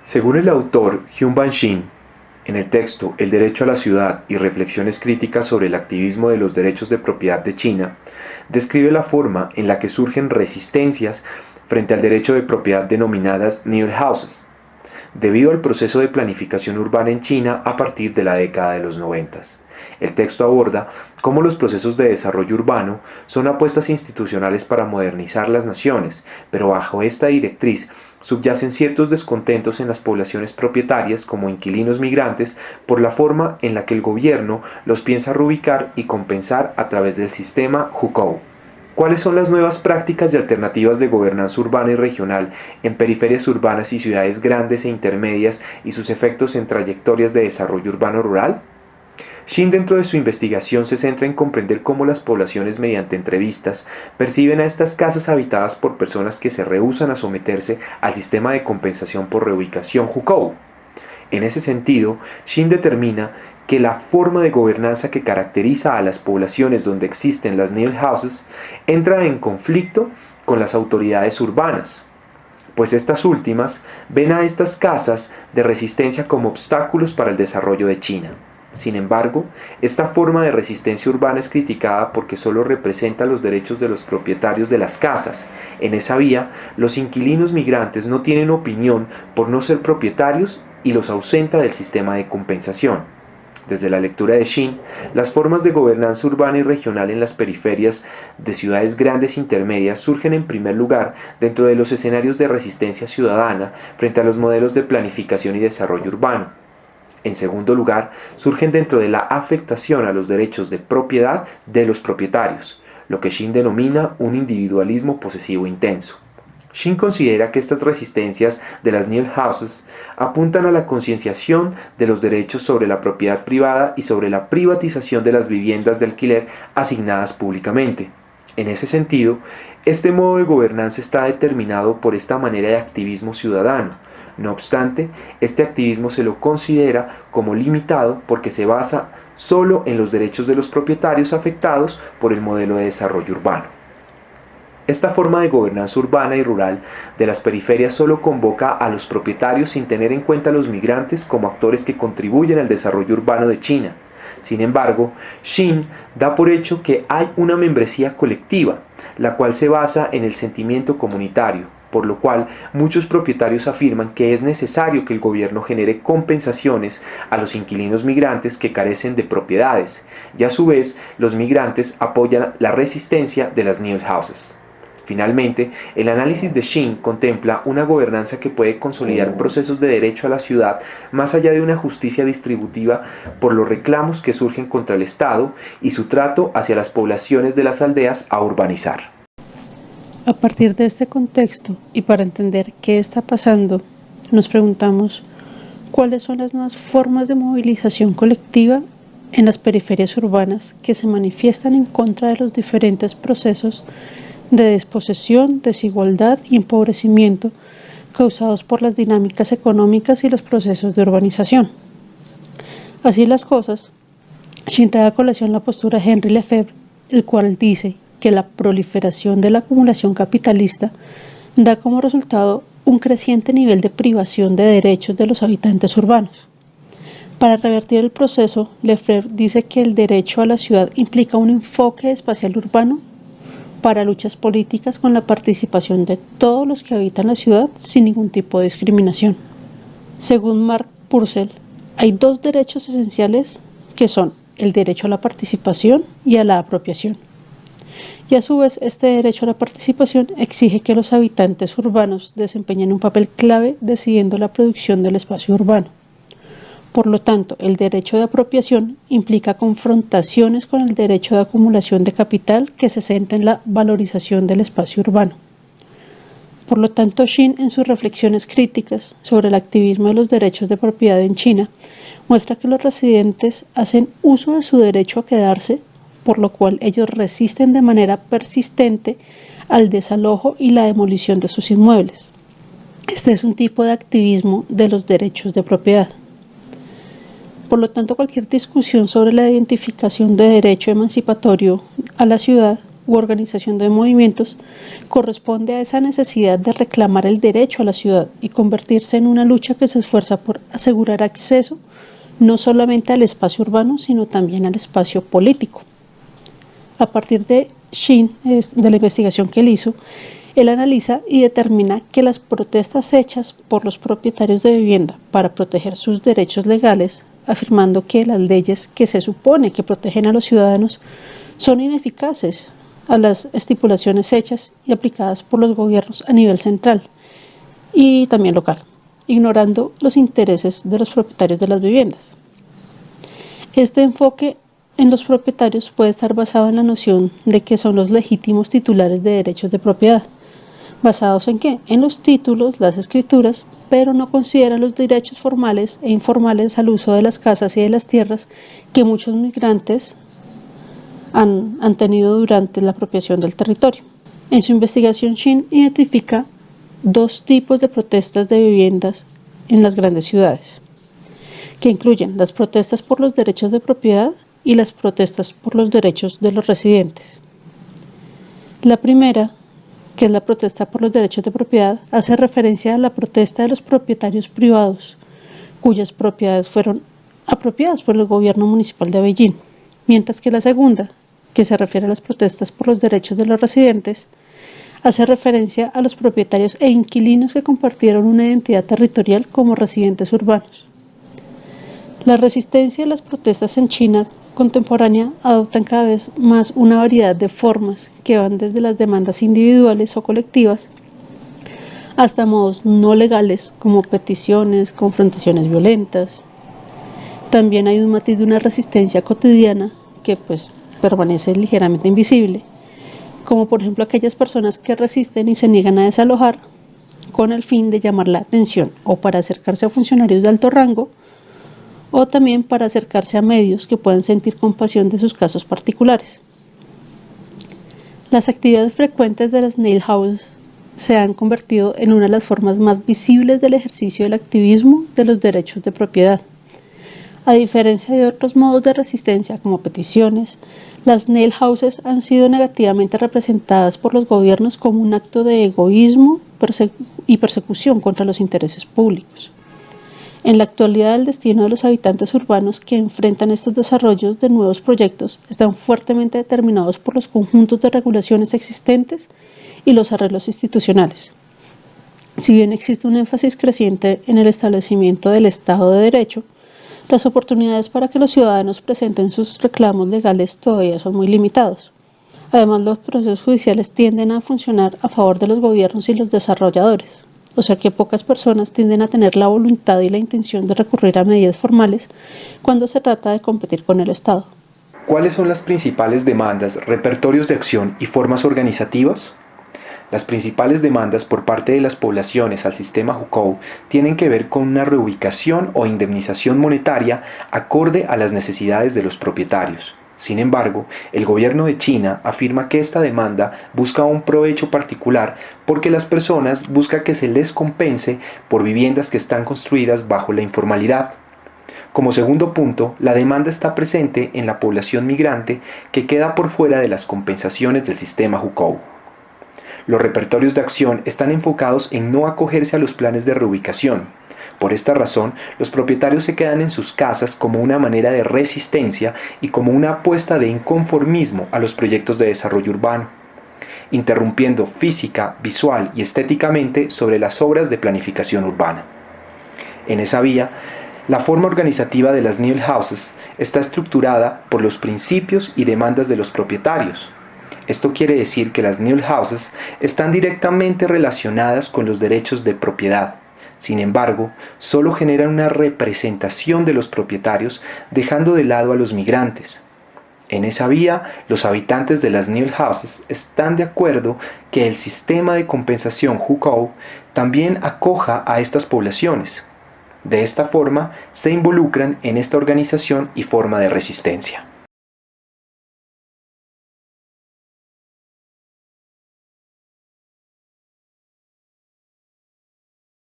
Según el autor Hyun-Ban Shin, en el texto El derecho a la ciudad y reflexiones críticas sobre el activismo de los derechos de propiedad de China, describe la forma en la que surgen resistencias frente al derecho de propiedad denominadas New Houses, debido al proceso de planificación urbana en China a partir de la década de los 90. El texto aborda cómo los procesos de desarrollo urbano son apuestas institucionales para modernizar las naciones, pero bajo esta directriz subyacen ciertos descontentos en las poblaciones propietarias como inquilinos migrantes por la forma en la que el gobierno los piensa reubicar y compensar a través del sistema Hukou. ¿Cuáles son las nuevas prácticas y alternativas de gobernanza urbana y regional en periferias urbanas y ciudades grandes e intermedias y sus efectos en trayectorias de desarrollo urbano rural? Shin, dentro de su investigación, se centra en comprender cómo las poblaciones, mediante entrevistas, perciben a estas casas habitadas por personas que se rehúsan a someterse al sistema de compensación por reubicación Hukou. En ese sentido, Shin determina que la forma de gobernanza que caracteriza a las poblaciones donde existen las New Houses entra en conflicto con las autoridades urbanas, pues estas últimas ven a estas casas de resistencia como obstáculos para el desarrollo de China. Sin embargo, esta forma de resistencia urbana es criticada porque solo representa los derechos de los propietarios de las casas. En esa vía, los inquilinos migrantes no tienen opinión por no ser propietarios y los ausenta del sistema de compensación. Desde la lectura de Shin, las formas de gobernanza urbana y regional en las periferias de ciudades grandes e intermedias surgen en primer lugar dentro de los escenarios de resistencia ciudadana frente a los modelos de planificación y desarrollo urbano. En segundo lugar, surgen dentro de la afectación a los derechos de propiedad de los propietarios, lo que Shin denomina un individualismo posesivo intenso. Shin considera que estas resistencias de las New Houses apuntan a la concienciación de los derechos sobre la propiedad privada y sobre la privatización de las viviendas de alquiler asignadas públicamente. En ese sentido, este modo de gobernanza está determinado por esta manera de activismo ciudadano. No obstante, este activismo se lo considera como limitado porque se basa solo en los derechos de los propietarios afectados por el modelo de desarrollo urbano. Esta forma de gobernanza urbana y rural de las periferias solo convoca a los propietarios sin tener en cuenta a los migrantes como actores que contribuyen al desarrollo urbano de China. Sin embargo, Shin da por hecho que hay una membresía colectiva, la cual se basa en el sentimiento comunitario, por lo cual muchos propietarios afirman que es necesario que el gobierno genere compensaciones a los inquilinos migrantes que carecen de propiedades, y a su vez los migrantes apoyan la resistencia de las New Houses. Finalmente, el análisis de Shin contempla una gobernanza que puede consolidar procesos de derecho a la ciudad más allá de una justicia distributiva por los reclamos que surgen contra el Estado y su trato hacia las poblaciones de las aldeas a urbanizar. A partir de este contexto y para entender qué está pasando, nos preguntamos cuáles son las nuevas formas de movilización colectiva en las periferias urbanas que se manifiestan en contra de los diferentes procesos de desposesión, desigualdad y empobrecimiento causados por las dinámicas económicas y los procesos de urbanización. Así las cosas, Shin trae a colación la postura de Henri Lefebvre, el cual dice que la proliferación de la acumulación capitalista da como resultado un creciente nivel de privación de derechos de los habitantes urbanos. Para revertir el proceso, Lefebvre dice que el derecho a la ciudad implica un enfoque espacial urbano para luchas políticas con la participación de todos los que habitan la ciudad sin ningún tipo de discriminación. Según Mark Purcell, hay dos derechos esenciales que son el derecho a la participación y a la apropiación. Y a su vez, este derecho a la participación exige que los habitantes urbanos desempeñen un papel clave decidiendo la producción del espacio urbano. Por lo tanto, el derecho de apropiación implica confrontaciones con el derecho de acumulación de capital que se centra en la valorización del espacio urbano. Por lo tanto, Shin, en sus reflexiones críticas sobre el activismo de los derechos de propiedad en China, muestra que los residentes hacen uso de su derecho a quedarse, por lo cual ellos resisten de manera persistente al desalojo y la demolición de sus inmuebles. Este es un tipo de activismo de los derechos de propiedad. Por lo tanto, cualquier discusión sobre la identificación de derecho emancipatorio a la ciudad u organización de movimientos corresponde a esa necesidad de reclamar el derecho a la ciudad y convertirse en una lucha que se esfuerza por asegurar acceso no solamente al espacio urbano, sino también al espacio político. A partir de Shin, de la investigación que él hizo, él analiza y determina que las protestas hechas por los propietarios de vivienda para proteger sus derechos legales, afirmando que las leyes que se supone que protegen a los ciudadanos son ineficaces a las estipulaciones hechas y aplicadas por los gobiernos a nivel central y también local, ignorando los intereses de los propietarios de las viviendas. Este enfoque en los propietarios puede estar basado en la noción de que son los legítimos titulares de derechos de propiedad. ¿Basados en qué? En los títulos, las escrituras, pero no consideran los derechos formales e informales al uso de las casas y de las tierras que muchos migrantes han tenido durante la apropiación del territorio. En su investigación, Shin identifica dos tipos de protestas de viviendas en las grandes ciudades, que incluyen las protestas por los derechos de propiedad y las protestas por los derechos de los residentes. La primera, que es la protesta por los derechos de propiedad, hace referencia a la protesta de los propietarios privados, cuyas propiedades fueron apropiadas por el gobierno municipal de Beijing, mientras que la segunda, que se refiere a las protestas por los derechos de los residentes, hace referencia a los propietarios e inquilinos que compartieron una identidad territorial como residentes urbanos. La resistencia a las protestas en China contemporánea adoptan cada vez más una variedad de formas que van desde las demandas individuales o colectivas hasta modos no legales como peticiones, confrontaciones violentas. También hay un matiz de una resistencia cotidiana que permanece ligeramente invisible, como por ejemplo aquellas personas que resisten y se niegan a desalojar con el fin de llamar la atención o para acercarse a funcionarios de alto rango, o también para acercarse a medios que puedan sentir compasión de sus casos particulares. Las actividades frecuentes de las nail houses se han convertido en una de las formas más visibles del ejercicio del activismo de los derechos de propiedad. A diferencia de otros modos de resistencia como peticiones, las nail houses han sido negativamente representadas por los gobiernos como un acto de egoísmo y persecución contra los intereses públicos. En la actualidad, el destino de los habitantes urbanos que enfrentan estos desarrollos de nuevos proyectos están fuertemente determinados por los conjuntos de regulaciones existentes y los arreglos institucionales. Si bien existe un énfasis creciente en el establecimiento del Estado de Derecho, las oportunidades para que los ciudadanos presenten sus reclamos legales todavía son muy limitados. Además, los procesos judiciales tienden a funcionar a favor de los gobiernos y los desarrolladores, o sea que pocas personas tienden a tener la voluntad y la intención de recurrir a medidas formales cuando se trata de competir con el Estado. ¿Cuáles son las principales demandas, repertorios de acción y formas organizativas? Las principales demandas por parte de las poblaciones al sistema Hukou tienen que ver con una reubicación o indemnización monetaria acorde a las necesidades de los propietarios. Sin embargo, el gobierno de China afirma que esta demanda busca un provecho particular porque las personas buscan que se les compense por viviendas que están construidas bajo la informalidad. Como segundo punto, la demanda está presente en la población migrante que queda por fuera de las compensaciones del sistema Hukou. Los repertorios de acción están enfocados en no acogerse a los planes de reubicación. Por esta razón, los propietarios se quedan en sus casas como una manera de resistencia y como una apuesta de inconformismo a los proyectos de desarrollo urbano, interrumpiendo física, visual y estéticamente sobre las obras de planificación urbana. En esa vía, la forma organizativa de las nail houses está estructurada por los principios y demandas de los propietarios. Esto quiere decir que las nail houses están directamente relacionadas con los derechos de propiedad. Sin embargo, solo generan una representación de los propietarios, dejando de lado a los migrantes. En esa vía, los habitantes de las nail houses están de acuerdo que el sistema de compensación Hukou también acoja a estas poblaciones. De esta forma, se involucran en esta organización y forma de resistencia.